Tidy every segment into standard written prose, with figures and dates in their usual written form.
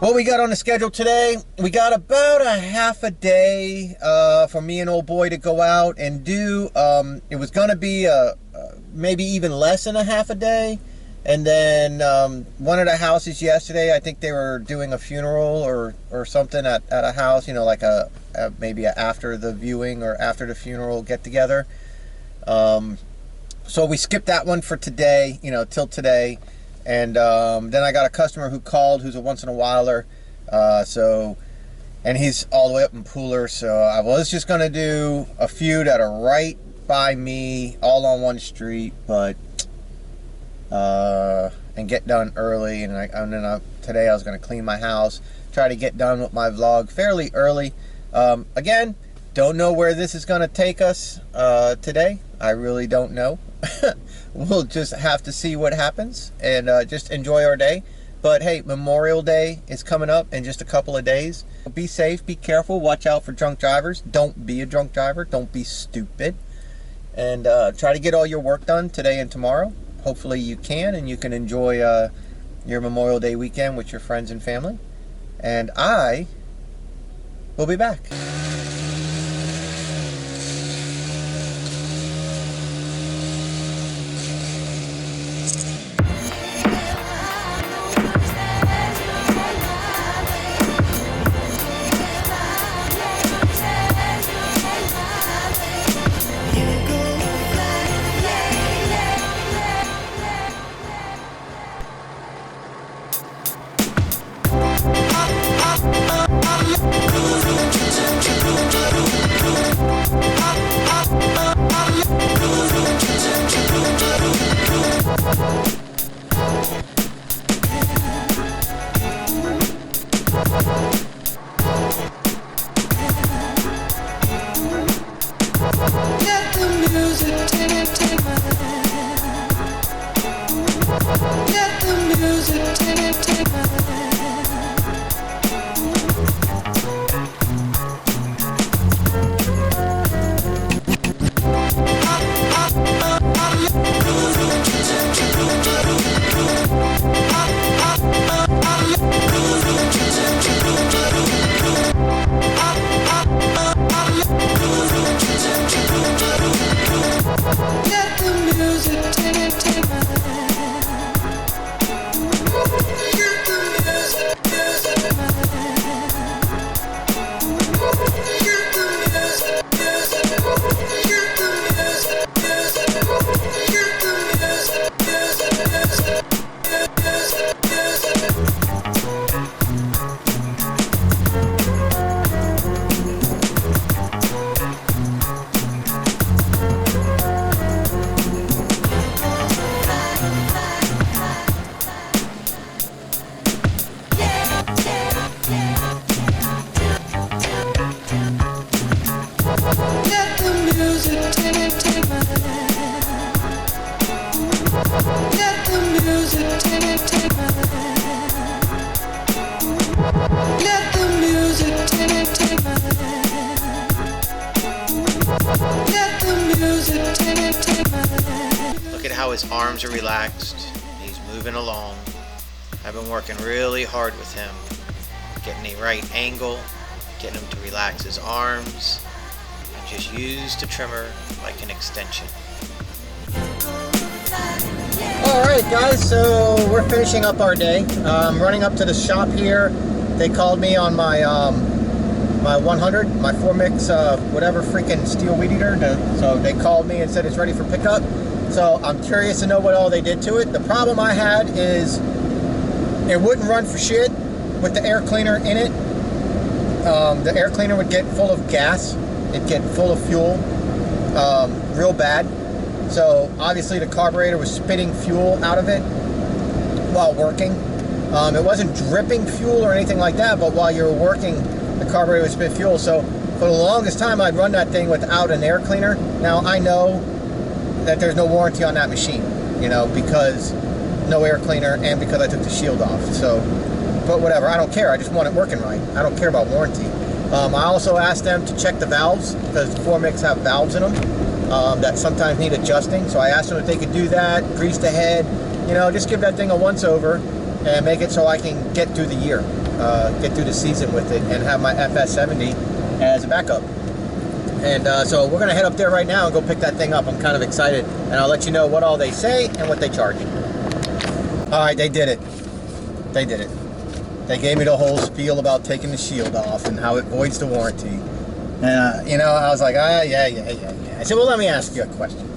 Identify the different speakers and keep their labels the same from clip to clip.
Speaker 1: What we got on the schedule today, we got about a half a day for me and old boy to go out and do. It was going to be maybe even less than a half a day. And then one of the houses yesterday, I think they were doing a funeral or something at a house, you know, like maybe after the viewing or after the funeral get together. So we skipped that one for today, you know, till today. And then I got a customer who called, who's a once in a whiler. And he's all the way up in Pooler. So I was just going to do a few that are right by me, all on one street, but and get done early. And then today I was going to clean my house, try to get done with my vlog fairly early. Again, don't know where this is going to take us today. I really don't know. We'll just have to see what happens and just enjoy our day. But hey, Memorial Day is coming up in just a couple of days. Be safe, be careful, watch out for drunk drivers. Don't be a drunk driver, don't be stupid. And try to get all your work done today and tomorrow. Hopefully you can, and you can enjoy your Memorial Day weekend with your friends and family. And I will be back. Look at how his arms are relaxed. He's moving along. I've been working really hard with him, getting a right angle, getting him to relax his arms, and just use the trimmer like an extension. Alright guys, so we're finishing up our day. Running up to the shop here. They called me on my my 100, my 4-mix, whatever freaking Stihl Weedeater. So they called me and said it's ready for pickup. So I'm curious to know what all they did to it. The problem I had is it wouldn't run for shit with the air cleaner in it. The air cleaner would get full of gas. It'd get full of fuel real bad. So obviously the carburetor was spitting fuel out of it while working. It wasn't dripping fuel or anything like that, but while you were working, the carburetor would spit fuel. So for the longest time, I'd run that thing without an air cleaner. Now I know that there's no warranty on that machine, you know, because no air cleaner and because I took the shield off. So, but whatever, I don't care. I just want it working right. I don't care about warranty. I also asked them to check the valves because 4-mix have valves in them that sometimes need adjusting. So I asked them if they could do that, grease the head, you know, just give that thing a once over and make it so I can get through the year. get through the season with it and have my FS70 as a backup. And so we're gonna head up there right now and go pick that thing up. I'm kind of excited, and I'll let you know what all they say and what they charge. All right, they did it. They did it. They gave me the whole spiel about taking the shield off and how it voids the warranty. And you know, I was like, yeah. I said, well, let me ask you a question.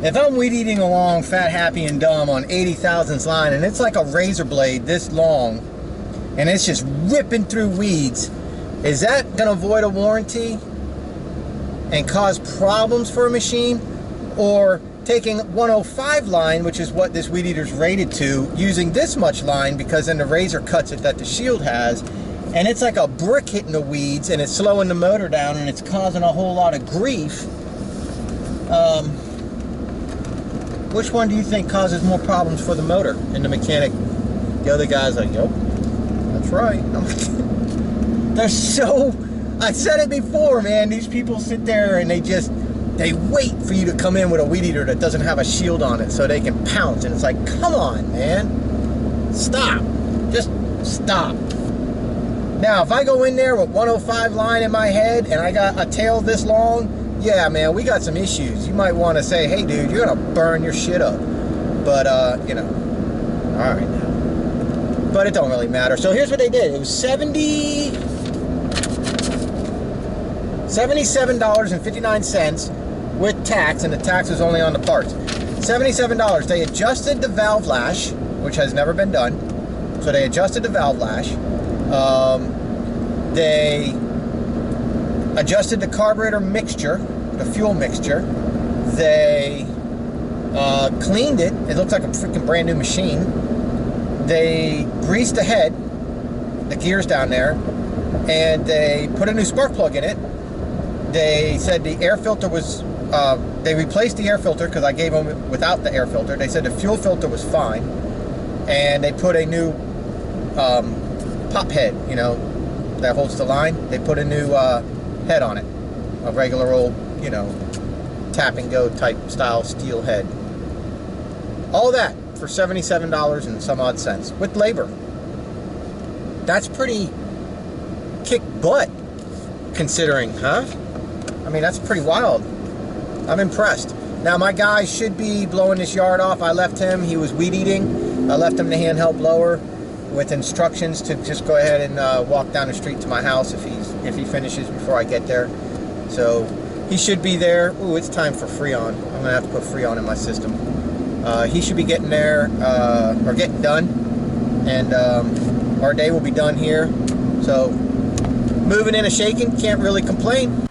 Speaker 1: If I'm weed eating along fat, happy, and dumb on 80,000's line, and it's like a razor blade this long, and it's just ripping through weeds, is that gonna void a warranty and cause problems for a machine? Or taking 105 line, which is what this weed eater's rated to, using this much line because then the razor cuts it that the shield has, and it's like a brick hitting the weeds and it's slowing the motor down and it's causing a whole lot of grief. Which one do you think causes more problems for the motor? And the mechanic, the other guy's like, yep, that's right. They're so, I said it before, man, these people sit there and they wait for you to come in with a weed eater that doesn't have a shield on it so they can pounce. And it's like, come on, man. Stop. Just stop. Now, if I go in there with 105 line in my head and I got a tail this long, yeah, man, we got some issues. You might want to say, hey, dude, you're going to burn your shit up. But, you know, all right now. But it don't really matter. So here's what they did. It was $77.59 with tax, and the tax was only on the parts. $77. They adjusted the valve lash, which has never been done. So they adjusted the valve lash. They adjusted the carburetor mixture, the fuel mixture. They cleaned it. It looks like a freaking brand new machine. They greased the head, the gears down there, and they put a new spark plug in it. They said the air filter was, they replaced the air filter because I gave them without the air filter. They said the fuel filter was fine. And they put a new pop head, you know, that holds the line. They put a new head on it. A regular old, you know, tap and go type style Stihl head. All that for $77 and some odd cents with labor. That's pretty kick butt considering, huh? I mean, that's pretty wild. I'm impressed. Now, my guy should be blowing this yard off. I left him. He was weed eating. I left him the handheld blower with instructions to just go ahead and walk down the street to my house if he finishes before I get there. So he should be there. Ooh, it's time for Freon. I'm gonna have to put Freon in my system. He should be getting there or getting done, and our day will be done here. So moving in and shaking, can't really complain.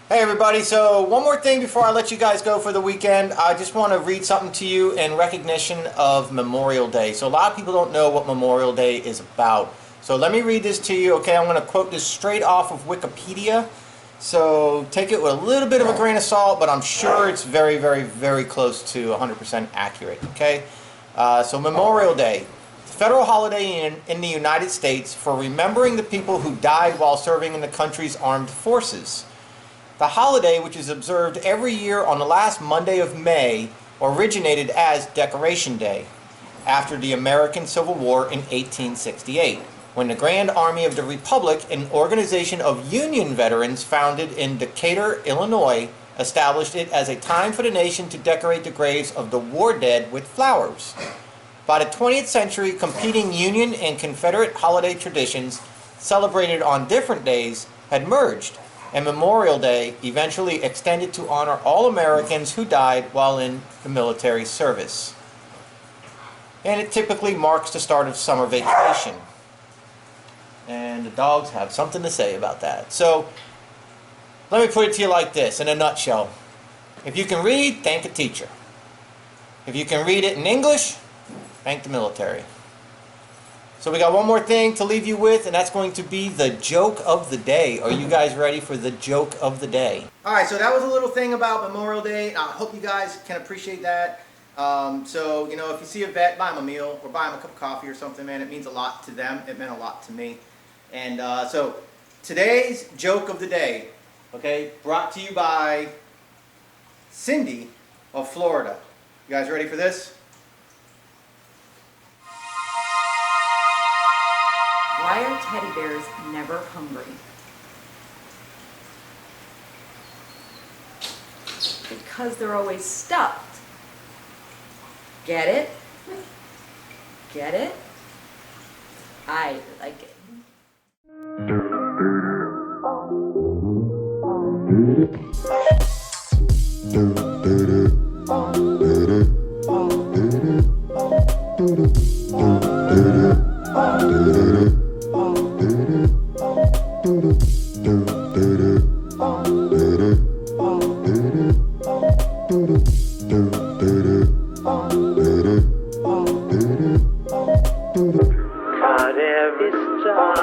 Speaker 1: Hey everybody, so one more thing before I let you guys go for the weekend. I just want to read something to you in recognition of Memorial Day. So a lot of people don't know what Memorial Day is about. So let me read this to you, okay? I'm going to quote this straight off of Wikipedia. So take it with a little bit of a grain of salt, but I'm sure it's very, very, very close to 100% accurate, okay? So Memorial Day, the federal holiday in the United States for remembering the people who died while serving in the country's armed forces. The holiday, which is observed every year on the last Monday of May, originated as Decoration Day after the American Civil War in 1868, when the Grand Army of the Republic, an organization of Union veterans founded in Decatur, Illinois, established it as a time for the nation to decorate the graves of the war dead with flowers. By the 20th century, competing Union and Confederate holiday traditions, celebrated on different days, had merged, and Memorial Day eventually extended to honor all Americans who died while in the military service. And it typically marks the start of summer vacation. And the dogs have something to say about that. So, let me put it to you like this, in a nutshell. If you can read, thank a teacher. If you can read it in English, thank the military. So we got one more thing to leave you with, and that's going to be the joke of the day. Are you guys ready for the joke of the day? Alright, so that was a little thing about Memorial Day. I hope you guys can appreciate that. So, you know, if you see a vet, buy him a meal or buy him a cup of coffee or something, man. It means a lot to them. It meant a lot to me. And so, today's joke of the day, okay, brought to you by Cindy of Florida. You guys ready for this?
Speaker 2: Why are teddy bears never hungry? Because they're always stuffed. Get it? Get it? I like it.
Speaker 3: Caught every star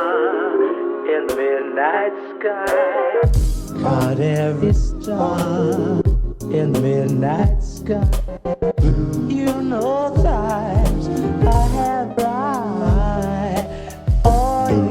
Speaker 3: in the midnight sky. Caught every star in the midnight sky. You know times I have bright for you.